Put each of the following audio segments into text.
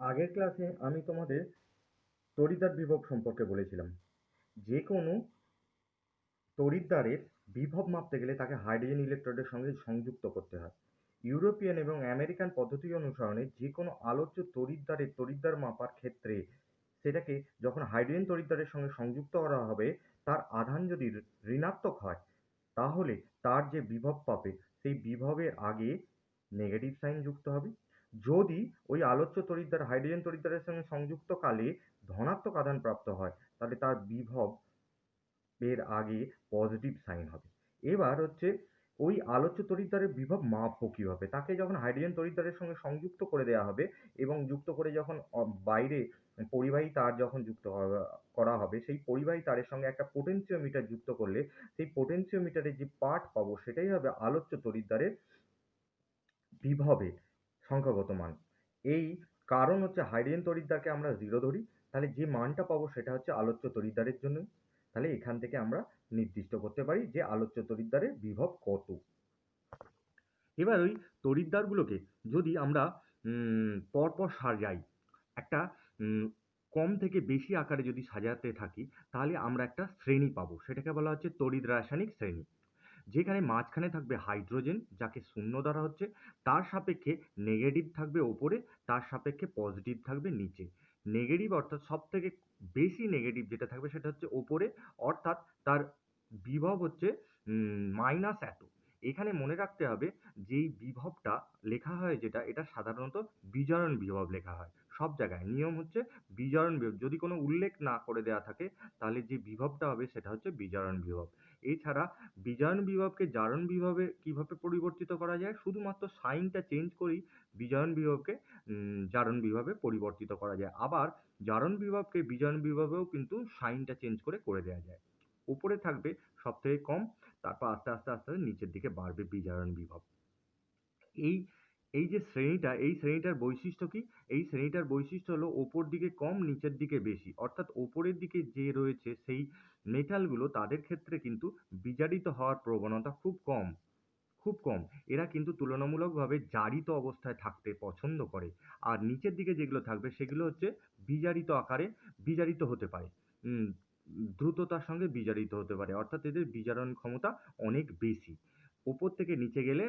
আগের ক্লাসে আমি তোমাদের তড়িৎদ্বার বিভব সম্পর্কে বলেছিলাম। যে কোনো তড়িৎদ্বারের বিভব মাপতে গেলে তাকে হাইড্রোজেন ইলেকট্রোডের সঙ্গে সংযুক্ত করতে হয়। ইউরোপিয়ান এবং আমেরিকান পদ্ধতি অনুসরণে যে কোনো আলোচ্য তড়িৎদ্বারের তড়িৎদ্বার মাপার ক্ষেত্রে সেটাকে যখন হাইড্রোজেন তড়িৎদ্বারের সঙ্গে সংযুক্ত করা হবে, তার আধান যদি ঋণাত্মক হয় তাহলে তার যে বিভব পাবে সেই বিভবের আগে নেগেটিভ সাইন যুক্ত হবে। যদি ওই আলোচ্য তড়িৎদ্বার হাইড্রোজেন তড়িৎদ্বারের সঙ্গে সংযুক্ত কালে ধনাত্মক আধান প্রাপ্ত হয়, তাহলে তার বিভব এর আগে পজিটিভ সাইন হবে। এবার হচ্ছে ওই আলোচ্য তড়িৎদ্বারের বিভব মাপবো কিভাবে? তাকে যখন হাইড্রোজেন তড়িৎদ্বারের সঙ্গে সংযুক্ত করে দেওয়া হবে এবং যুক্ত করে যখন বাইরে পরিবাহী তার যখন করা হবে, সেই পরিবাহী তারের সঙ্গে একটা পোটেনশিওমিটার যুক্ত করলে সেই পোটেনশিওমিটারের যে পাঠ পাবো সেটাই হবে আলোচ্য তড়িৎদ্বারের বিভবের সংখ্যাগত মান। এই কারণ হচ্ছে হাইড্রোজেন তড়িৎদ্বারকে আমরা জিরো ধরি, তাহলে যে মানটা পাবো সেটা হচ্ছে আলোচ্য তড়িৎদ্বারের জন্য। তাহলে এখান থেকে আমরা নির্দিষ্ট করতে পারি যে আলোচ্য তড়িৎদ্বারের বিভব কত। এবার ওই তড়িৎদ্বারগুলোকে যদি আমরা পরপর সাজাই, একটা কম থেকে বেশি আকারে যদি সাজাতে থাকি, তাহলে আমরা একটা শ্রেণী পাবো, সেটাকে বলা হচ্ছে তড়িৎ রাসায়নিক শ্রেণী। যেখানে মাঝখানে থাকবে হাইড্রোজেন, যাকে শূন্য ধরা হচ্ছে, তার সাপেক্ষে নেগেটিভ থাকবে ওপরে, তার সাপেক্ষে পজিটিভ থাকবে নিচে। নেগেটিভ অর্থাৎ সব থেকে বেশি নেগেটিভ যেটা থাকবে সেটা হচ্ছে ওপরে, অর্থাৎ তার বিভব হচ্ছে মাইনাস এত। এখানে মনে রাখতে হবে যেই বিভবটা লেখা হয় যেটা, এটা সাধারণত বিজারণ বিভব লেখা হয় সব জায়গায়। নিয়ম হচ্ছে বিজারণ বিভব, যদি কোনো উল্লেখ না করে দেওয়া থাকে তাহলে যে বিভবটা হবে সেটা হচ্ছে বিজারণ বিভব। এছাড়া বিজারণ বিভবকে জারণ বিভবে কিভাবে পরিবর্তিত করা যায়? শুধুমাত্র সাইনটা চেঞ্জ করেই বিজারণ বিভবকে জারণ বিভবে পরিবর্তিত করা যায়। আবার জারণ বিভবকে বিজারণ বিভবেও কিন্তু সাইনটা চেঞ্জ করে দেওয়া যায়। উপরে থাকবে সব থেকে কম, তারপর আস্তে আস্তে আস্তে আস্তে নিচের দিকে বাড়বে বিজারণ বিভব। এই এই যে শ্রেণীটা, এই শ্রেণীটার বৈশিষ্ট্য কি? এই শ্রেণীটার বৈশিষ্ট্য হলো ওপর দিকে কম, নিচের দিকে বেশি। অর্থাৎ ওপরের দিকে যে রয়েছে সেই মেটালগুলো, তাদের ক্ষেত্রে কিন্তু বিজারিত হওয়ার প্রবণতা খুব কম, খুব কম। এরা কিন্তু তুলনামূলকভাবে জারিত অবস্থায় থাকতে পছন্দ করে। আর নিচের দিকে যেগুলো থাকবে সেগুলো হচ্ছে বিজারিত আকারে বিজারিত হতে পারে। উম, দ্রুততার সঙ্গে বিজারিত হতে পারে, অর্থাৎ এদের বিজারণ ক্ষমতা অনেক বেশি। উপর থেকে নিচে গেলে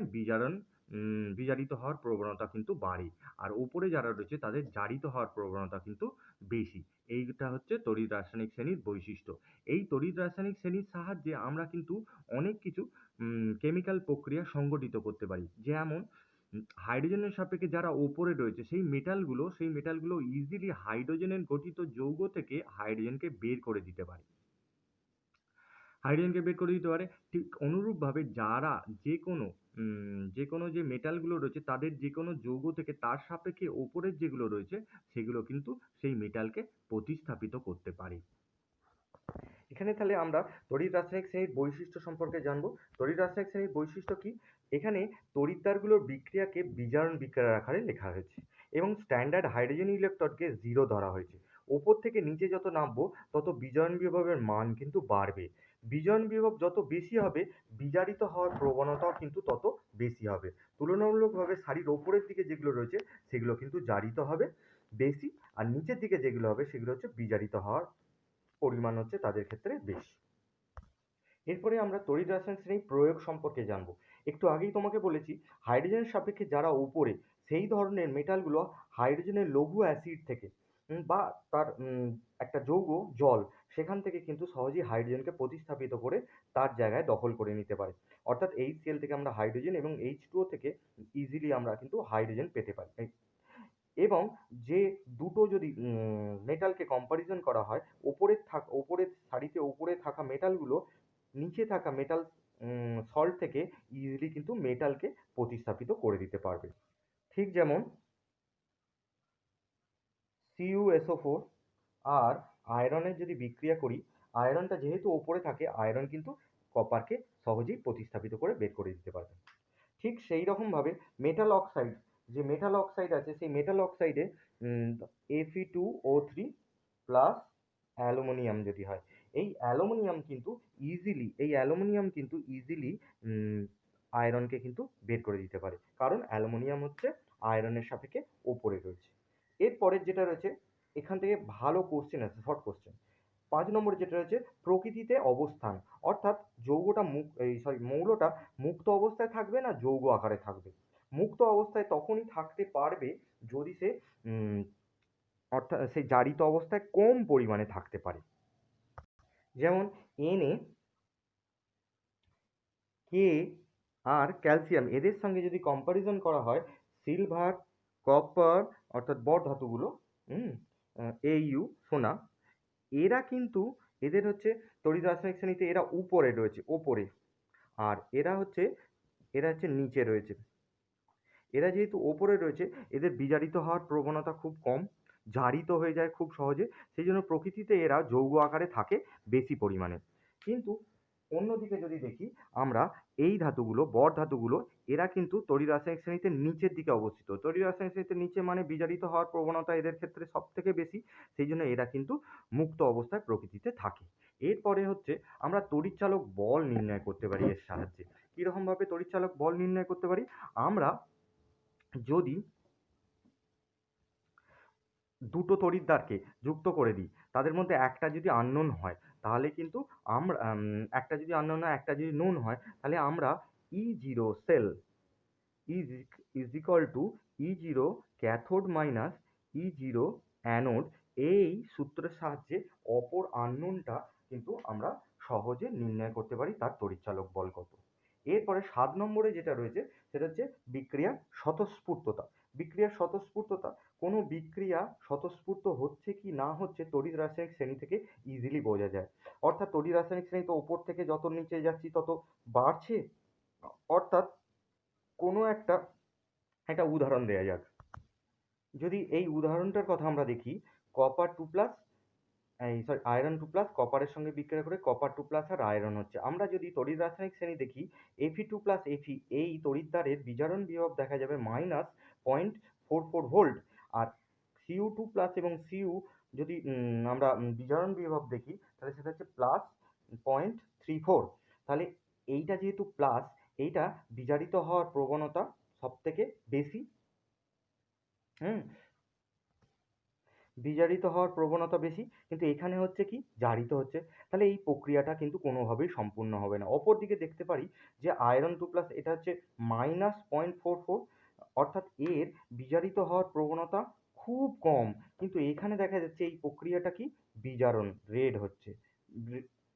বিজারিত হওয়ার প্রবণতা কিন্তু বাড়ে। আর উপরে যারা রয়েছে তাদের জারিত হওয়ার প্রবণতা কিন্তু বেশি। এইটা হচ্ছে তড়িৎ রাসায়নিক শ্রেণীর বৈশিষ্ট্য। এই তড়িৎ রাসায়নিক শ্রেণীর সাহায্যে আমরা কিন্তু অনেক কিছু কেমিক্যাল প্রক্রিয়া সংগঠিত করতে পারি। যেমন হাইড্রোজেনের সাপেক্ষে যারা ওপরে রয়েছে সেই মেটালগুলো ইজিলি হাইড্রোজেনের গঠিত যৌগ থেকে হাইড্রোজেনকে বের করে দিতে পারে। ঠিক অনুরূপভাবে যারা যে কোনো যে মেটালগুলো রয়েছে তাদের যে কোনো যৌগ থেকে তার সাপেক্ষে ওপরের যেগুলো রয়েছে সেগুলো কিন্তু সেই মেটালকে প্রতিস্থাপিত করতে পারে। এখানে তাহলে আমরা তড়িৎ রাসায়নিক শ্রেণীর বৈশিষ্ট্য সম্পর্কে জানবো। তড়িৎ রাসায়নিক শ্রেণীর বৈশিষ্ট্য কি? এখানে তড়িৎদ্বারগুলোর বিক্রিয়াকে বিজারণ বিক্রিয়ার আকারে লেখা হয়েছে এবং স্ট্যান্ডার্ড হাইড্রোজেন ইলেকট্রনকে জিরো ধরা হয়েছে। ওপর থেকে নিচে যত নামবো তত বিজারণ বিভবের মান কিন্তু বাড়বে। বিজারণ বিভব যত বেশি হবে, বিজারিত হওয়ার প্রবণতাও কিন্তু তত বেশি হবে। তুলনামূলকভাবে সারির ওপরের দিকে যেগুলো রয়েছে সেগুলো কিন্তু জারিত হবে বেশি, আর নিচের দিকে যেগুলো হবে সেগুলো হচ্ছে বিজারিত হওয়ার পরিমাণ হচ্ছে তাদের ক্ষেত্রে বেশি। এরপরে আমরা তড়িৎ রাসায়নিক শ্রেণীর প্রয়োগ সম্পর্কে জানবো। একটু আগেই তোমাকে বলেছি হাইড্রোজেনের সাপেক্ষে যারা উপরে, সেই ধরনের মেটালগুলো হাইড্রোজেনের লঘু অ্যাসিড থেকে বা তার একটা যৌগ জল, সেখান থেকে কিন্তু সহজেই হাইড্রোজেনকে প্রতিস্থাপিত করে তার জায়গায় দখল করে নিতে পারে। অর্থাৎ HCl থেকে আমরা হাইড্রোজেন এবং H2O থেকে ইজিলি আমরা কিন্তু হাইড্রোজেন পেতে পারি। এবং যে দুটো যদি মেটালকে কম্পারিজন করা হয়, ওপরের সারিতে ওপরে থাকা মেটালগুলো নিচে থাকা মেটাল সল্ট থেকে ইজিলি কিন্তু মেটালকে প্রতিস্থাপিত করে দিতে পারবে। ঠিক যেমন CuSO4 আর আয়রনের যদি বিক্রিয়া করি, আয়রনটা যেহেতু ওপরে থাকে, আয়রন কিন্তু কপারকে সহজেই প্রতিস্থাপিত করে বের করে দিতে পারবে। ঠিক সেই রকমভাবে মেটাল অক্সাইড আছে, সেই মেটাল অক্সাইডে Fe2O3 প্লাস অ্যালুমিনিয়াম যদি হয়, এই অ্যালুমিনিয়াম কিন্তু ইজিলি আয়রনকে কিন্তু বের করে দিতে পারে, কারণ অ্যালুমিনিয়াম হচ্ছে আয়রনের সাপেক্ষে ওপরে রয়েছে। এরপরের যেটা রয়েছে, এখান থেকে ভালো কোশ্চেন আছে, শর্ট কোশ্চেন। 5 নম্বরে যেটা রয়েছে প্রকৃতিতে অবস্থান, অর্থাৎ মৌলটা মুক্ত অবস্থায় থাকবে না যৌগ আকারে থাকবে। মুক্ত অবস্থায় তখনই থাকতে পারবে যদি সে উম, অর্থাৎ সে জারিত অবস্থায় কম পরিমাণে থাকতে পারে। যেমন Na, কে আর ক্যালসিয়াম এদের সঙ্গে যদি কম্পারিজন করা হয়, সিলভার, কপার অর্থাৎ বড় ধাতুগুলো, Au সোনা, এরা কিন্তু এদের হচ্ছে তড়িৎ রাসায়নিক শ্রেণীতে এরা উপরে রয়েছে, ওপরে। আর এরা হচ্ছে নিচে রয়েছে। এরা যেহেতু ওপরে রয়েছে, এদের বিজারিত হওয়ার প্রবণতা খুব কম, জারিত হয়ে যায় খুব সহজে, সেই জন্য প্রকৃতিতে এরা যৌগ আকারে থাকে বেশি পরিমাণে। কিন্তু অন্যদিকে যদি দেখি আমরা, এই ধাতুগুলো, বড় ধাতুগুলো, এরা কিন্তু তড়িৎ রাসায়নিক শ্রেণীতে নিচের দিকে অবস্থিত। তড়িৎ রাসায়নিক শ্রেণীতে নিচে মানে বিজারিত হওয়ার প্রবণতা এদের ক্ষেত্রে সব থেকে বেশি, সেই জন্য এরা কিন্তু মুক্ত অবস্থায় প্রকৃতিতে থাকে। এরপরে হচ্ছে আমরা তড়িৎচালক বল নির্ণয় করতে পারি এর সাহায্যে। কীরকমভাবে তড়িৎচালক বল নির্ণয় করতে পারি? আমরা যদি দুটো তড়িৎদ্বারকে যুক্ত করে দিই, তাদের মধ্যে একটা যদি আননোন হয়, তাহলে কিন্তু আমরা একটা যদি আননোন হয়, একটা যদি নোন হয়, তাহলে আমরা E0 cell is equal to E0 cathode minus E0 anode, এই সূত্রের সাহায্যে অপর আননোনটা কিন্তু আমরা সহজে নির্ণয় করতে পারি তার তড়িৎচালক বল কত। এরপরে 7 নম্বরে যেটা রয়েছে সেটা হচ্ছে বিক্রিয়ার স্বতঃস্ফূর্ততা। বিক্রিয়ার স্বতঃস্ফূর্ততা, কোনো বিক্রিয়া স্বতঃস্ফূর্ত হচ্ছে কি না হচ্ছে তড়িৎ রাসায়নিক শ্রেণী থেকে ইজিলি বোঝা যায়। অর্থাৎ তড়িৎ রাসায়নিক শ্রেণী তো ওপর থেকে যত নিচে যাচ্ছি তত বাড়ছে। অর্থাৎ কোনো একটা একটা উদাহরণ দেয়া যাক। যদি এই উদাহরণটার কথা আমরা দেখি, copper two plus iron two plus কপারের সঙ্গে বিক্রিয়া করে কপার টু প্লাস আর আয়রন হচ্ছে। আমরা যদি তড়িৎ রাসায়নিক শ্রেণী দেখি, Fe টু প্লাস Fe, এই তড়িৎদ্বারের বিজারণ বিভব দেখা যাবে -0.44 ভোল্ট। আর Cu টু প্লাস এবং Cu যদি আমরা বিজারণ বিভব দেখি, তাহলে সেটা হচ্ছে +0.34। তাহলে এইটা যেহেতু প্লাস, এইটা বিজারিত হওয়ার প্রবণতা সব থেকে বেশি। হুম, বিজারিত হওয়ার প্রবণতা বেশি, কিন্তু এখানে হচ্ছে কি জারিত হচ্ছে। তাহলে এই প্রক্রিয়াটা কিন্তু কোনোভাবেই সম্পূর্ণ হবে না। অপরদিকে দেখতে পারি যে আয়রন টু প্লাস, এটা হচ্ছে -0.44, অর্থাৎ এর বিজারিত হওয়ার প্রবণতা খুব কম, কিন্তু এখানে দেখা যাচ্ছে এই প্রক্রিয়াটা কি বিজারণ, রেড হচ্ছে।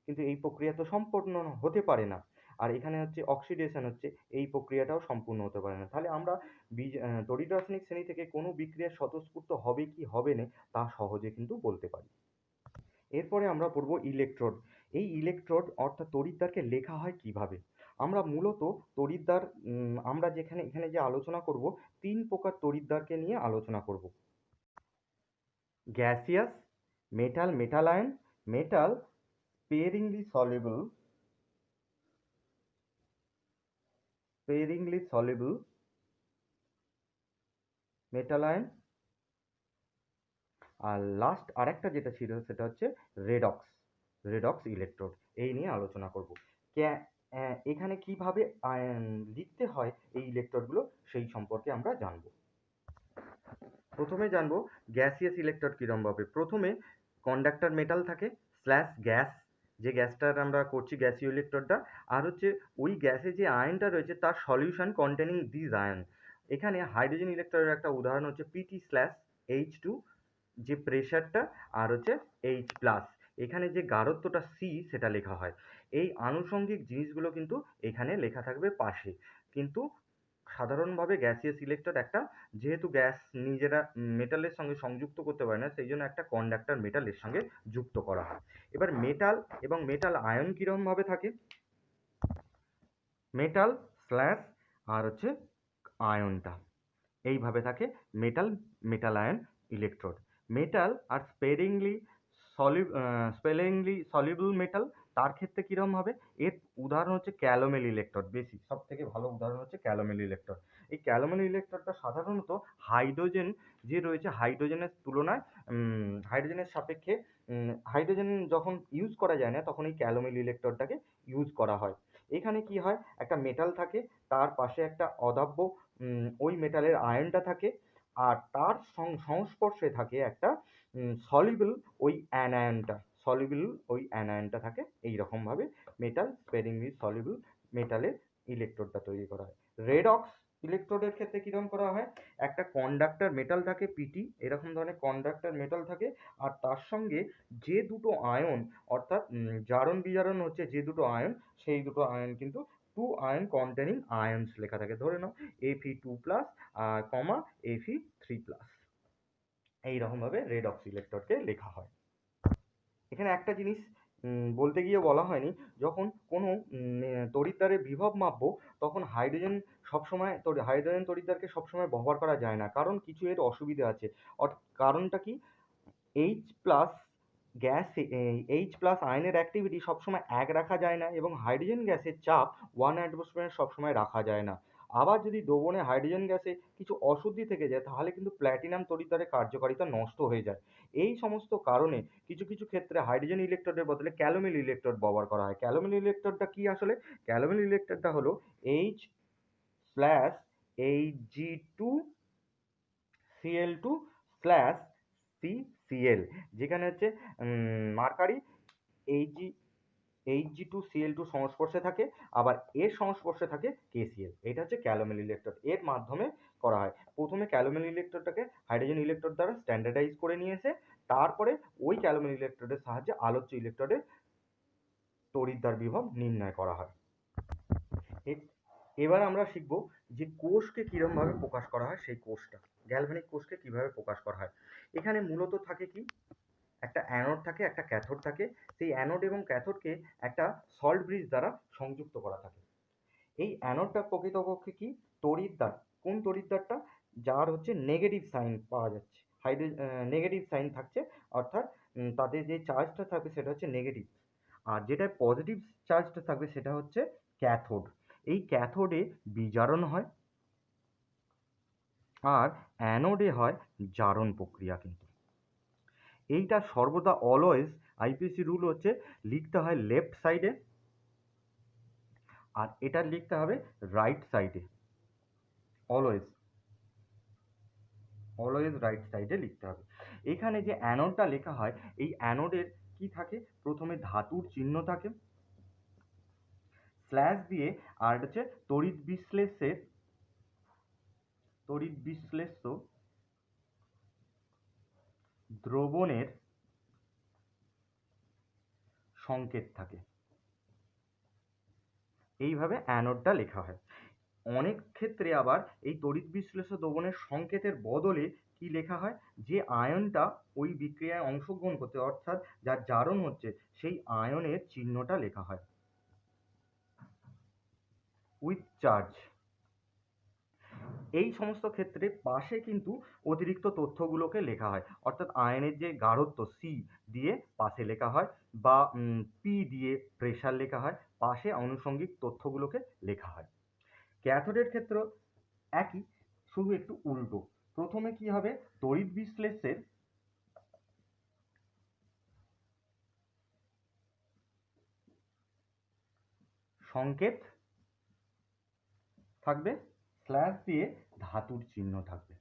কিন্তু এই প্রক্রিয়া তো সম্পূর্ণ হতে পারে না। আর এখানে হচ্ছে অক্সিডেশন হচ্ছে, এই প্রক্রিয়াটাও সম্পূর্ণ হতে পারে না। তাহলে আমরা তড়িৎ রাসায়নিক শ্রেণী থেকে কোনো বিক্রিয়া স্বতঃস্ফূর্ত হবে কি হবে না তা সহজে কিন্তু বলতে পারি। এরপরে আমরা পড়ব ইলেকট্রোড। এই ইলেকট্রোড অর্থাৎ তড়িৎদ্বারকে লেখা হয় কিভাবে? আমরা মূলত তড়িৎদ্বার, আমরা এখানে যে আলোচনা করব, 3 প্রকার তড়িৎদ্বারকে নিয়ে আলোচনা করব। Gaseous, metal, metal ion, metal sparingly soluble, sparingly soluble metal ion, আর লাস্ট আরেকটা যেটা ছিল সেটা হচ্ছে রেডক্স, রেডক্স ইলেকট্রোড। এই নিয়ে আলোচনা করব। এখানে কিভাবে লিখতে হয় এই ইলেকট্রোডগুলো সেই সম্পর্কে আমরা জানব। প্রথমে জানবো গ্যাসিয়াস ইলেকট্রোড কিরমভাবে। প্রথমে কন্ডাক্টর মেটাল থাকে স্ল্যাশ গ্যাস, যে গ্যাসটার আমরা করছি গ্যাসীয় ইলেকট্রোডটা, আর হচ্ছে ওই গ্যাসে যে আয়নটা রয়েছে তার সলিউশন কন্টেনিং দিস আয়ন। এখানে হাইড্রোজেন ইলেকট্রোডের একটা উদাহরণ হচ্ছে Pt/H2, যে প্রেশারটা, আর হচ্ছে H প্লাস, এখানে যে গাঢ়ত্বটা C সেটা লেখা হয়। এই আনুষঙ্গিক জিনিসগুলো কিন্তু এখানে লেখা থাকবে পাশে। কিন্তু সাধারণভাবে গ্যাসিয়াস ইলেকট্রোড একটা, যেহেতু গ্যাস নিজেরা মেটালের সঙ্গে সংযুক্ত করতে পারে না, সেই জন্য একটা কন্ডাক্টর মেটালের সঙ্গে যুক্ত করা হয়। এবার মেটাল এবং মেটাল আয়ন কীরকমভাবে থাকে? মেটাল স্ল্যাশ আর হচ্ছে আয়নটা এইভাবে থাকে metal, metal ion electrode. Metal আর স্পেলিংলি সলিউবল মেটাল, তার ক্ষেত্রে কীরকম হবে? এর উদাহরণ হচ্ছে ক্যালোমেল ইলেকট্রোড। বেশি সব থেকে ভালো উদাহরণ হচ্ছে ক্যালোমেল ইলেকট্রোড। এই ক্যালোমেল ইলেকট্রোডটা সাধারণত হাইড্রোজেন যে রয়েছে, হাইড্রোজেনের তুলনায় হাইড্রোজেনের সাপেক্ষে হাইড্রোজেন যখন ইউজ করা যায় না, তখন এই ক্যালোমেল ইলেকট্রোডটাকে ইউজ করা হয়। এখানে কি হয়, একটা মেটাল থাকে, তার পাশে একটা অদাব্য ওই মেটালের আয়নটা থাকে, আর তার সংস্পর্শে থাকে একটা সলিউবল ওই অ্যানায়নটা থাকে। এইরকমভাবে মেটাল স্পেরিং উইথ সলিউবল মেটালের ইলেকট্রোডটা তৈরি করা হয়। রেডক্স ইলেকট্রোডের ক্ষেত্রে কীরকম করা হয়, একটা কন্ডাক্টর মেটাল থাকে পিটি, এরকম ধরনের কন্ডাক্টর মেটাল থাকে, আর তার সঙ্গে যে দুটো আয়ন অর্থাৎ জারণ বিজারণ হচ্ছে যে দুটো আয়ন, সেই দুটো আয়ন কিন্তু টু আয়ন কন্টেনিং আয়নস লেখা থাকে। ধরে নাও Fe2+ আর কমা Fe3+। এইরকমভাবে রেডক্স ইলেকট্রোডকে লেখা হয়। এখানে একটা জিনিস বলতে গিয়ে বলা হয়নি, যখন কোনো তড়িৎদ্বারের বিভব মাপবো তখন হাইড্রোজেন তড়িৎদ্বারকে সবসময় ব্যবহার করা যায় না, কারণ কিছু এর অসুবিধা আছে। কারণটা কি, H+ আয়নের অ্যাক্টিভিটি সবসময় এক রাখা যায় না, এবং হাইড্রোজেন গ্যাসের চাপ 1 atmosphere সবসময় রাখা যায় না। আবার যদি দ্রবণে হাইড্রোজেন গ্যাসে কিছু অশুদ্ধি থেকে যায় তাহলে কিন্তু প্ল্যাটিনাম তড়িৎদ্বারের কার্যকারিতা নষ্ট হয়ে যায়। এই সমস্ত কারণে কিছু কিছু ক্ষেত্রে হাইড্রোজেন ইলেকট্রোডের বদলে ক্যালোমিল ইলেকট্রোড ব্যবহার করা হয়। ক্যালোমিল ইলেকট্রোডটা কি আসলে? ক্যালোমিল ইলেকট্রোডটা হলো H+Ag2Cl2/CCl, যেখানে হচ্ছে মার্কারি Hg2Cl2 সংস্পর্শে থাকে, আবার এর সংস্পর্শে থাকে KCl। এটা হচ্ছে ক্যালোমিল ইলেকট্রোড, এর মাধ্যমে করা হয়। প্রথমে ক্যালোমিল ইলেকট্রোডটাকে হাইড্রোজেন ইলেকট্রোড দ্বারা স্ট্যান্ডার্ডাইজ করে নিয়েছে, তারপরে ওই ক্যালোমিল ইলেকট্রোডের সাহায্যে আলোচ্য ইলেকট্রোডের তড়িৎদ্বার বিভব নির্ণয় করা হয়। এবার আমরা শিখব যে কোষকে কিরমভাবে প্রকাশ করা হয়, সেই কোষটা গ্যালভানিক কোষকে কিভাবে প্রকাশ করা হয়। এখানে মূলত থাকে কি, একটা অ্যানোড থাকে, একটা ক্যাথোড থাকে। সেই অ্যানোড এবং ক্যাথোডকে একটা সল্ট ব্রিজ দ্বারা সংযুক্ত করা থাকে। এই অ্যানোডটা প্রকৃতপক্ষে কি, তড়িৎদ্বার। কোন তড়িৎদ্বারটা? যার হচ্ছে নেগেটিভ সাইন পাওয়া যাচ্ছে, নেগেটিভ সাইন থাকছে, অর্থাৎ তাদের যে চার্জটা থাকবে সেটা হচ্ছে নেগেটিভ, আর যেটা পজিটিভ চার্জটা থাকবে সেটা হচ্ছে ক্যাথোড। এই ক্যাথোডে বিজারণ হয়, আর অ্যানোডে হয় জারণ প্রক্রিয়া। কিন্তু এইটা সর্বদা অলওয়েজ আইপিসি রুল হচ্ছে লিখতে হয় লেফট সাইডে, আর এটা লিখতে হবে রাইট সাইডে। অলওয়েজ রাইট সাইডে লিখতে হবে। এখানে যে অ্যানোডটা লেখা হয়, এই অ্যানোডের কি থাকে, প্রথমে ধাতুর চিহ্ন থাকে স্ল্যাশ দিয়ে, আর হচ্ছে তড়িৎ বিশ্লেষ্য দ্রবণের সংকেত থাকে। এইভাবে অ্যানোডটা লেখা হয়। অনেক ক্ষেত্রে আবার এই তড়িৎ বিশ্লেষ্য দ্রবণের সংকেতের বদলে কি লেখা হয়, যে আয়নটা ওই বিক্রিয়ায় অংশগ্রহণ করছে, অর্থাৎ যার জারণ হচ্ছে, সেই আয়নের চিহ্নটা লেখা হয় উইথ চার্জ। এই সমস্ত ক্ষেত্রে পাশে কিন্তু অতিরিক্ত তথ্যগুলোকে লেখা হয়, অর্থাৎ আয়নের যে গাঢ়ত্ব সি দিয়ে পাশে লেখা হয়, বা পি দিয়ে প্রেসার লেখা হয়, পাশে আনুষঙ্গিক তথ্যগুলোকে লেখা হয়। ক্যাথোডের ক্ষেত্রে একই, শুধু একটু উল্টো। প্রথমে কি হবে, তড়িৎ বিশ্লেষ্যের সংকেত থাকবে, স্ল্যাশ দিয়ে ধাতুর চিহ্ন থাকবে।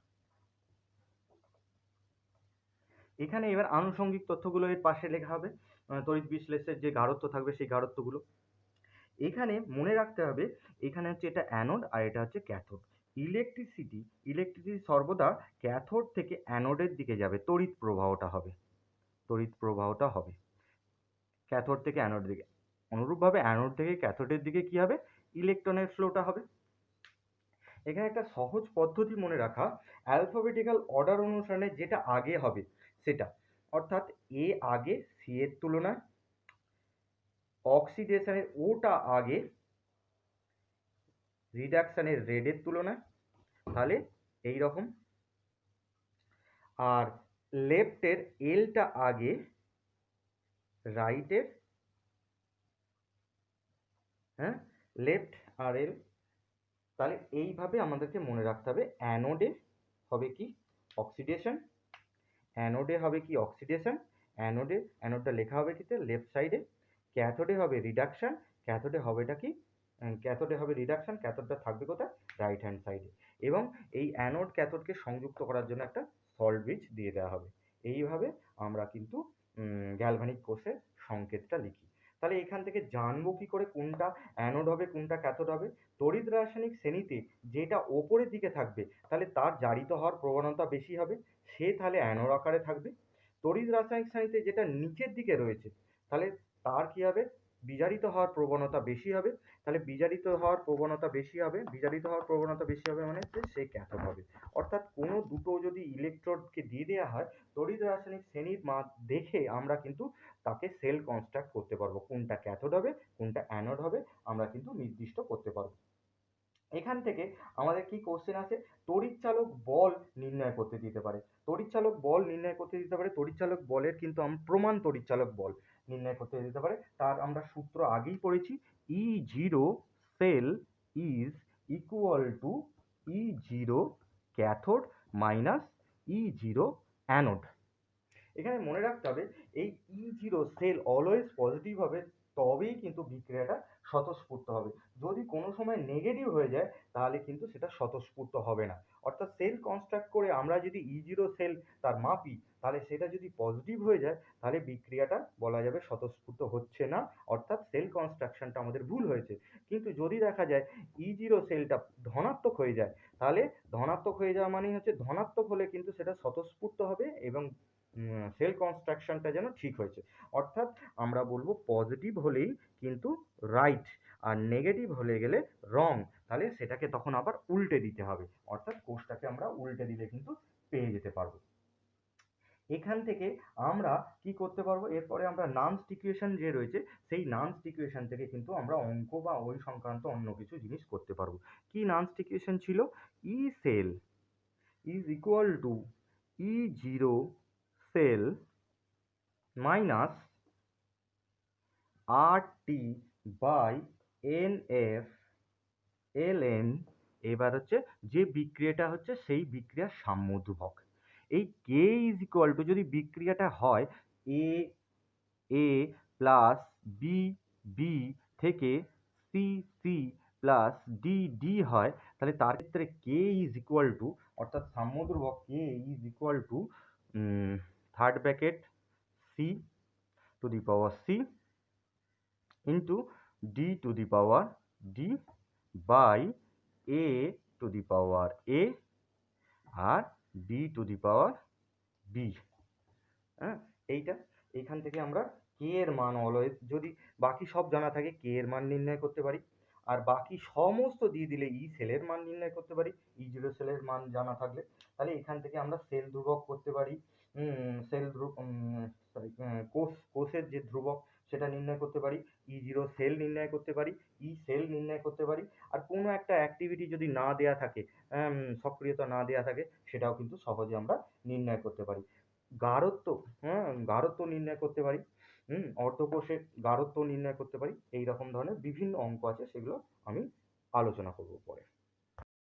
এখানে এবার আনুষঙ্গিক তথ্যগুলো এর পাশে লেখা হবে, তড়িৎ বিশ্লেষ্যের যে গাঢ়ত্ব থাকবে সেই গাঢ়ত্বগুলো। এখানে মনে রাখতে হবে, এখানে হচ্ছে এটা অ্যানোড আর এটা হচ্ছে ক্যাথোড। ইলেকট্রিসিটি সর্বদা ক্যাথোড থেকে অ্যানোডের দিকে যাবে, তড়িৎ প্রবাহটা হবে ক্যাথোড থেকে অ্যানোডের দিকে। অনুরূপভাবে অ্যানোড থেকে ক্যাথোডের দিকে কি হবে, ইলেকট্রনের ফ্লোটা হবে। এখানে একটা সহজ পদ্ধতি মনে রাখা, অ্যালফাবেটিক্যাল অর্ডার অনুসারে যেটা আগে হবে সেটা, অর্থাৎ এ আগে সি এর তুলনায়, অক্সিডেশনের ওটা আগে রিডাকশনের রেডের তুলনায়, তাহলে এই রকম। আর লেফটের এলটা আগে রাইটের, হ্যাঁ, লেফট আর এল। তাহলে এইভাবে আমাদেরকে মনে রাখতে হবে, অ্যানোডে হবে কি, অক্সিডেশন, অ্যানোডটা লেখা হবে কিতে লেফট সাইডে। ক্যাথোডে হবে রিডাকশন, ক্যাথোডে হবে রিডাকশন, ক্যাথোডটা থাকবে কোথায়, রাইট হ্যান্ড সাইডে। এবং এই অ্যানোড ক্যাথোডকে সংযুক্ত করার জন্য একটা সল্ট ব্রিজ দিয়ে দেওয়া হবে। এইভাবে আমরা কিন্তু গ্যালভানিক কোষের সংকেতটা লিখি। তাহলে এখান থেকে জানবো কি করে কোনটা অ্যানোড হবে কোনটা ক্যাথোড হবে? তড়িৎ রাসায়নিক শ্রেণীতে যেটা ওপরের দিকে থাকবে তাহলে তার জারিত হওয়ার প্রবণতা বেশি হবে, সে তাহলে অ্যানোড আকারে থাকবে। তড়িৎ রাসায়নিক শ্রেণীতে যেটা নিচের দিকে রয়েছে তাহলে তার কি হবে, বিজারিত হওয়ার প্রবণতা বেশি হবে। তাহলে বিজারিত হওয়ার প্রবণতা বেশি হবে, বিজারিত হওয়ার প্রবণতা বেশি হবে মানে হচ্ছে সে ক্যাথোড হবে। অর্থাৎ কোনো দুটো যদি ইলেকট্রোডকে দিয়ে দেওয়া হয় তড়িৎ রাসায়নিক শ্রেণীর মাপ দেখে আমরা কিন্তু তাকে সেল কনস্ট্রাক্ট করতে পারবো, কোনটা ক্যাথোড হবে কোনটা অ্যানোড হবে আমরা কিন্তু নির্দিষ্ট করতে পারবো। এখান থেকে আমাদের কি কোশ্চেন আছে, তড়িৎচালক বল নির্ণয় করতে দিতে পারে। তড়িৎচালক বল নির্ণয় করতে দিতে পারে, তড়িৎচালক বলের কিন্তু প্রমাণ তড়িৎচালক বল নির্ণয় করতে দিতে পারে। তার আমরা সূত্র আগেই পড়েছি, E zero cell is equal to E zero cathode minus E zero anode. এখানে মনে রাখতে হবে এই E zero cell always positive হবে, তবেই কিন্তু বিক্রিয়াটা স্বতঃস্ফূর্ত হবে। যদি কোনো সময় নেগেটিভ হয়ে যায় তাহলে কিন্তু সেটা স্বতঃস্ফূর্ত হবে না। অর্থাৎ সেল কনস্ট্রাক্ট করে আমরা যদি ই জিরো সেল তার মাপি তাহলে সেটা যদি পজিটিভ হয়ে যায় তাহলে বিক্রিয়াটা বলা যাবে স্বতঃস্ফূর্ত হচ্ছে না, অর্থাৎ সেল কনস্ট্রাকশনটা আমাদের ভুল হয়েছে। কিন্তু যদি দেখা যায় ই জিরো সেলটা ধনাত্মক হয়ে যায় তাহলে ধনাত্মক হয়ে যাওয়া মানেই হচ্ছে ধনাত্মক হলে কিন্তু সেটা স্বতঃস্ফূর্ত হবে এবং সেল কনস্ট্রাকশনটা যেন ঠিক হয়েছে। অর্থাৎ আমরা বলবো পজিটিভ হলেই কিন্তু রাইট আর নেগেটিভ হলে গেলে রং, তাহলে সেটাকে তখন আবার উল্টে দিতে হবে, অর্থাৎ কোষটাকে আমরা উল্টে দিলে কিন্তু পেয়ে যেতে পারবো। এখান থেকে আমরা কি করতে পারবো, এরপরে আমরা নান্স ইকুয়েশন যে রয়েছে সেই নান্স ইকুয়েশন থেকে কিন্তু আমরা অঙ্ক বা ওই সংক্রান্ত অন্য কিছু জিনিস করতে পারবো। কি নান্স ইকুয়েশন ছিল, E cell is equal to E zero cell minus R T by N F L N. এবার হচ্ছে যে বিক্রিয়াটা হচ্ছে সেই বিক্রিয়ার সাম্য ধ্রুবক। এই কে ইজ ইকুয়াল টু যদি বিক্রিয়াটা হয় a A plus b B থেকে c C plus d D হয়, তাহলে তার ক্ষেত্রে কে ইজ ইকুয়াল টু, অর্থাৎ সাম্য ধ্রুবক K is equal to third bracket C to the power C into D to the power D by A to the power A আর B to the power B. হ্যাঁ, এইটা এইখান থেকে আমরা কে এর মান অলওয়েজ, যদি বাকি সব জানা থাকে কে এর মান নির্ণয় করতে পারি, আর বাকি সমস্ত দিয়ে দিলে ই সেলের মান নির্ণয় করতে পারি, ই জিরো সেলের মান জানা থাকলে। তাহলে এখান থেকে আমরা সেল ধ্রুবক করতে পারি, সেল ধ্রুব সরি কোষের যে ধ্রুবক সেটা নির্ণয় করতে পারি, ই জিরো সেল নির্ণয় করতে পারি, ই সেল নির্ণয় করতে পারি। আর কোনো একটা অ্যাক্টিভিটি যদি না দেয়া থাকে, সক্রিয়তা না দেয়া থাকে, সেটাও কিন্তু সহজে আমরা নির্ণয় করতে পারি। গাঢ়ত্ব, গাঢ়ত্ব নির্ণয় করতে পারি, অর্ধকোষের গাঢ়ত্ব নির্ণয় করতে পারি। এই রকম ধরনের বিভিন্ন অঙ্ক আছে, সেগুলো আমি আলোচনা করব পরে।